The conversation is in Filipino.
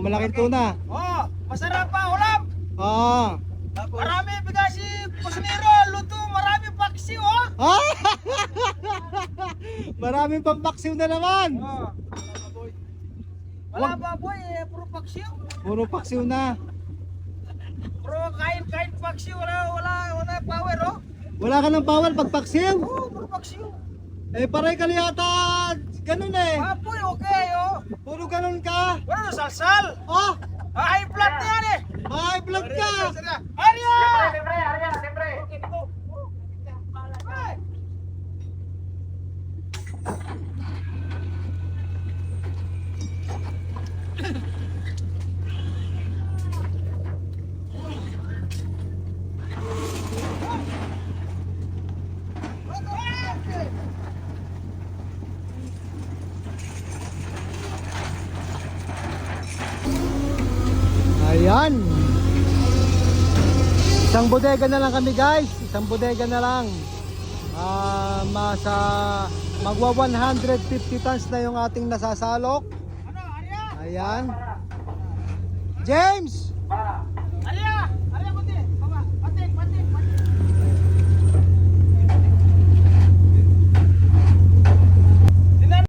malaking tuna. Oh, masarap pa ulam. Oo. Marami bigay si Kusinero, luto, marami paksi oh. Ah! Maraming pampaksiw na naman. Oh. Wala baboy, puro paksi. Puro paksiw na. Puro kain paksi, wala power oh. Wala ka ng power pag paksiw. Oh, puro paksi. Eh paray ka yata ganun eh. Baboy okay oh. Puro ganun ka. Wala na salsal. Oh, High blood na yan eh. may vlog ka. Arya! Libre. Ayan. Isang bodega na lang kami guys. Isang bodega na lang. Magwa 150 tons na yung ating nasasalok. Ano, Arya? Ayan. James!